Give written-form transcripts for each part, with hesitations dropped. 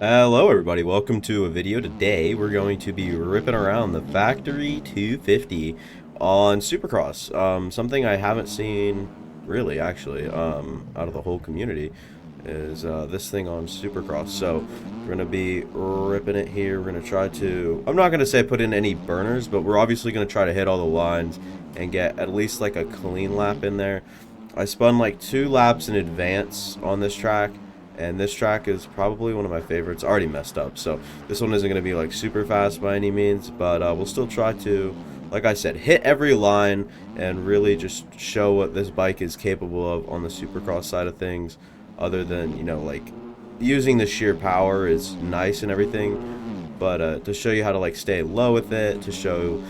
Hello everybody, welcome to a video. Today we're going to be ripping around the Factory 250 on Supercross. Something I haven't seen really actually out of the whole community is this thing on Supercross. So we're going to be ripping it here. We're going to try to, I'm not going to say put in any burners, but we're obviously going to try to hit all the lines and get at least like a clean lap in there. I spun like 2 laps in advance on this track, and this track is probably one of my favorites. Already messed up, so this one isn't going to be like super fast by any means, but we'll still try to, like I said, hit every line and really just show what this bike is capable of on the Supercross side of things, other than, you know, like using the sheer power is nice and everything, but to show you how to like stay low with it, to show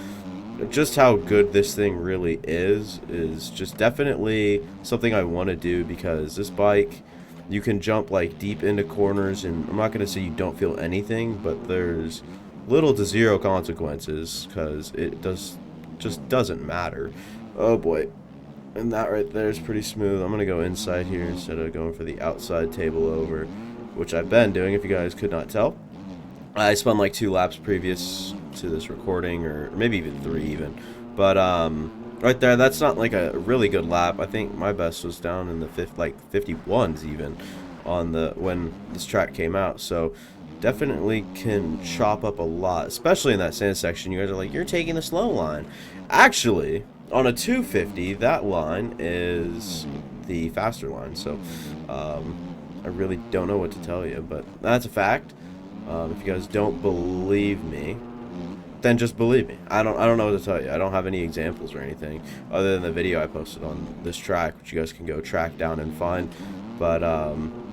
just how good this thing really is just definitely something I want to do, because this bike, you can jump like deep into corners, and I'm not going to say you don't feel anything, but there's little to zero consequences because it just doesn't matter. Oh boy. And that right there is pretty smooth. I'm going to go inside here instead of going for the outside table over, which I've been doing if you guys could not tell. I spun like 2 laps previous to this recording, or maybe even 3 even. But right there, that's not like a really good lap. I think my best was down in the 51s even on the when this track came out. So definitely can chop up a lot, especially in that sand section. You guys are like, you're taking the slow line. Actually, on a 250, that line is the faster line. So I really don't know what to tell you, but that's a fact. If you guys don't believe me, then just believe me. I don't know what to tell you. I don't have any examples or anything other than the video I posted on this track, which you guys can go track down and find. But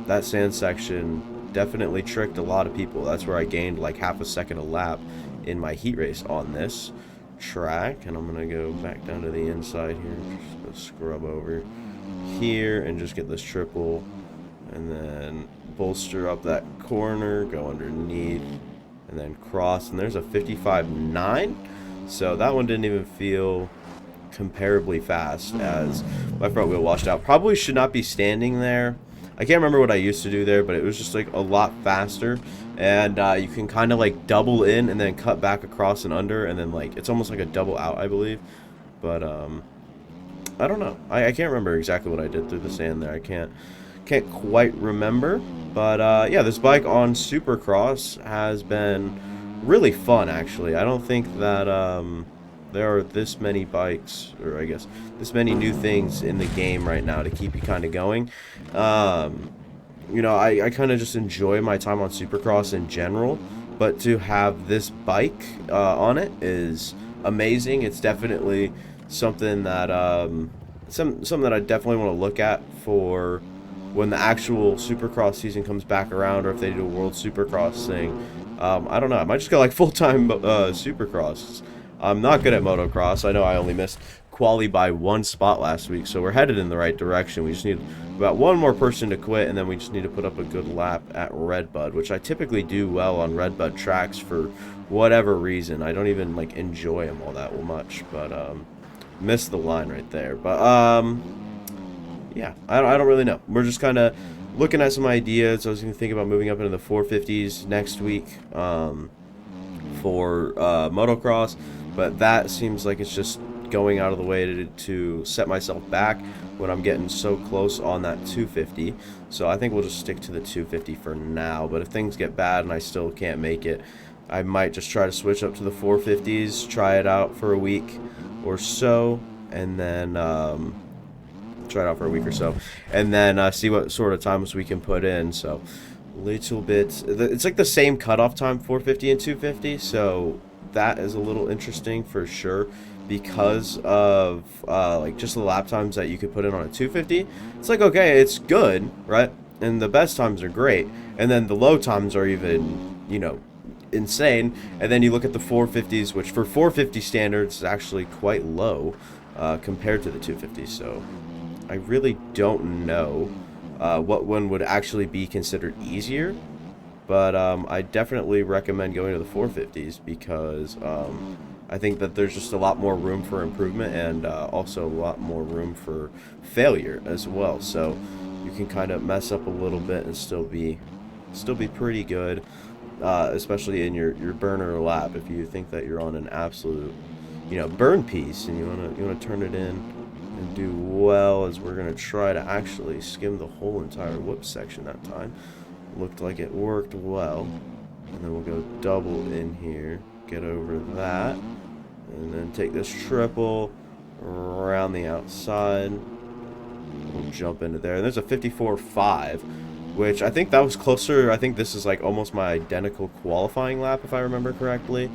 that sand section definitely tricked a lot of people. That's where I gained like half a second a lap in my heat race on this track. And I'm gonna go back down to the inside here, just go scrub over here and just get this triple, and then bolster up that corner, go underneath, and then cross, and there's a 55.9. So that one didn't even feel comparably fast as my front wheel washed out. Probably should not be standing there. I can't remember what I used to do there, but it was just like a lot faster, and you can kind of like double in and then cut back across and under, and then like it's almost like a double out, I believe. But I don't know. I can't remember exactly what I did through the sand there. I can't quite remember. But yeah, this bike on Supercross has been really fun, actually. I don't think that there are this many bikes, or I guess this many new things in the game right now to keep you kind of going. You know, I kind of just enjoy my time on Supercross in general, but to have this bike on it is amazing. It's definitely something that something that I definitely want to look at for when the actual Supercross season comes back around, or if they do a World Supercross thing. I don't know. I might just go like full-time Supercross. I'm not good at motocross. I know I only missed quali by 1 spot last week, so we're headed in the right direction. We just need about 1 more person to quit, and then we just need to put up a good lap at Redbud, which I typically do well on Redbud tracks for whatever reason. I don't even like enjoy them all that much, but missed the line right there. But yeah, I don't really know. We're just kind of looking at some ideas. I was going to think about moving up into the 450s next week for motocross, but that seems like it's just going out of the way to set myself back when I'm getting so close on that 250. So I think we'll just stick to the 250 for now. But if things get bad and I still can't make it, I might just try to switch up to the 450s, try it out for a week or so, and then try it out for a week or so, and then see what sort of times we can put in. So little bit, it's like the same cutoff time, 450 and 250, so that is a little interesting for sure, because of like just the lap times that you could put in on a 250. It's like, okay, it's good, right? And the best times are great, and then the low times are even, you know, insane. And then you look at the 450s, which for 450 standards is actually quite low compared to the 250s. So I really don't know what one would actually be considered easier, but I definitely recommend going to the 450s, because I think that there's just a lot more room for improvement, and also a lot more room for failure as well. So you can kind of mess up a little bit and still be still be pretty good, especially in your burner lap. If you think that you're on an absolute, burn piece and you wanna turn it in and do well, as we're gonna try to actually skim the whole entire whoop section that time. Looked like it worked well. And then we'll go double in here, get over that, and then take this triple around the outside. We'll jump into there. And there's a 54.5, which I think that was closer. I think this is like almost my identical qualifying lap, if I remember correctly.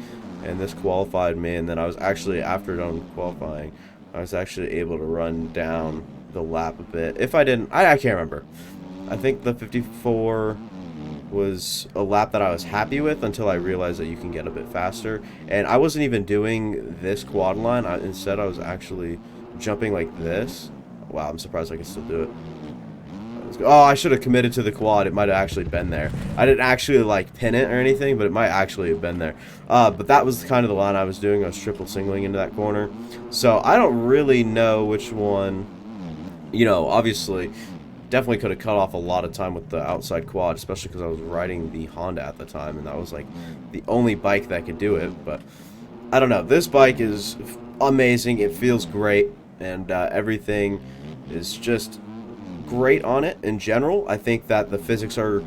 And this qualified me, and then I was actually, after done qualifying, I was actually able to run down the lap a bit. If I didn't, I can't remember. I think the 54 was a lap that I was happy with until I realized that you can get a bit faster. And I wasn't even doing this quad line. Instead, I was actually jumping like this. Wow, I'm surprised I can still do it. Oh, I should have committed to the quad. It might have actually been there. I didn't actually like pin it or anything, but it might actually have been there. But that was kind of the line I was doing. I was triple singling into that corner. So I don't really know which one, obviously definitely could have cut off a lot of time with the outside quad, especially because I was riding the Honda at the time, and that was like the only bike that could do it. But I don't know. This bike is amazing. It feels great, and everything is just great on it in general. I think that the physics are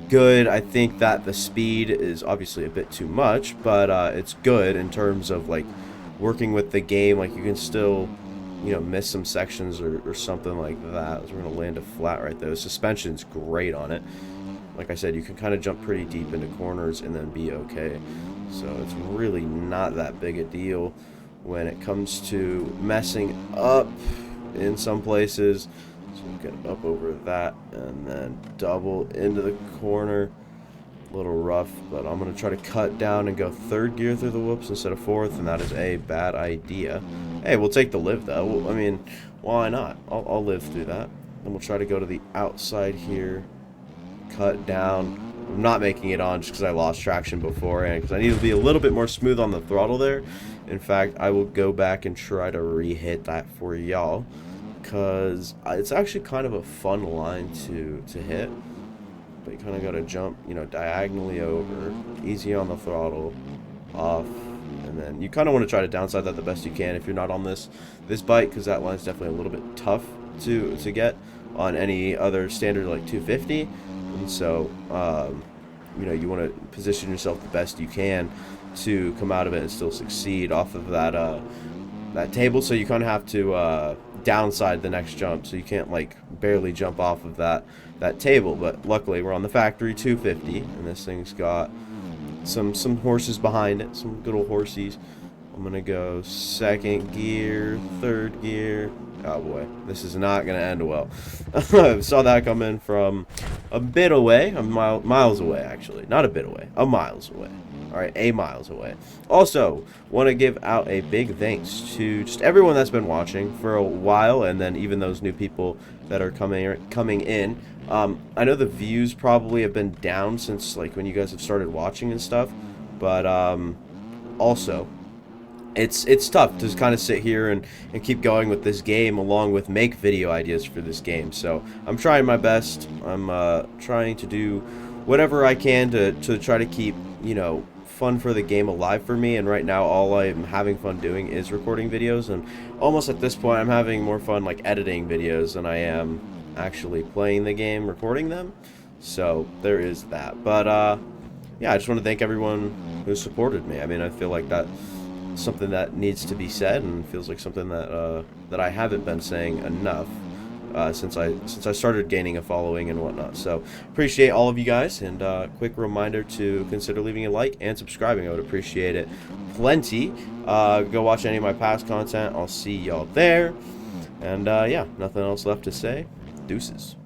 good. I think that the speed is obviously a bit too much, but it's good in terms of like working with the game. Like you can still miss some sections or something like that. So we're going to land a flat right there. The suspension's great on it. Like I said, you can kind of jump pretty deep into corners and then be okay. So it's really not that big a deal when it comes to messing up in some places. So we'll get up over that and then double into the corner. A little rough, but I'm going to try to cut down and go third gear through the whoops instead of fourth, and that is a bad idea. Hey, we'll take the live though. I mean, why not? I'll live through that. Then we'll try to go to the outside here, cut down. I'm not making it on just because I lost traction beforehand, because I need to be a little bit more smooth on the throttle there. In fact, I will go back and try to re-hit that for y'all, because it's actually kind of a fun line to hit. But you kind of got to jump, diagonally over, easy on the throttle, off, and then you kind of want to try to downside that the best you can if you're not on this bike, because that line's definitely a little bit tough to get on any other standard like 250. And so, you want to position yourself the best you can to come out of it and still succeed off of that table. So you kind of have to downside the next jump, so you can't like barely jump off of that table. But luckily we're on the factory 250, and this thing's got some horses behind it, some good old horsies. I'm gonna go second gear, third gear. Oh boy, this is not gonna end well. Saw that coming from a bit away, miles away actually, not a bit away, miles away. All right, miles away. Also, want to give out a big thanks to just everyone that's been watching for a while, and then even those new people that are coming in. I know the views probably have been down since like when you guys have started watching and stuff, but also it's tough to kind of sit here and keep going with this game along with make video ideas for this game. So I'm trying my best. I'm trying to do whatever I can to try to keep fun for the game alive for me, and right now all I'm having fun doing is recording videos, and almost at this point I'm having more fun like editing videos than I am actually playing the game, recording them. So there is that. But yeah, I just want to thank everyone who supported me. I mean, I feel like that's something that needs to be said, and feels like something that I haven't been saying enough since I started gaining a following and whatnot. So appreciate all of you guys, and quick reminder to consider leaving a like and subscribing. I would appreciate it plenty. Go watch any of my past content. I'll see y'all there. And yeah, nothing else left to say. Deuces.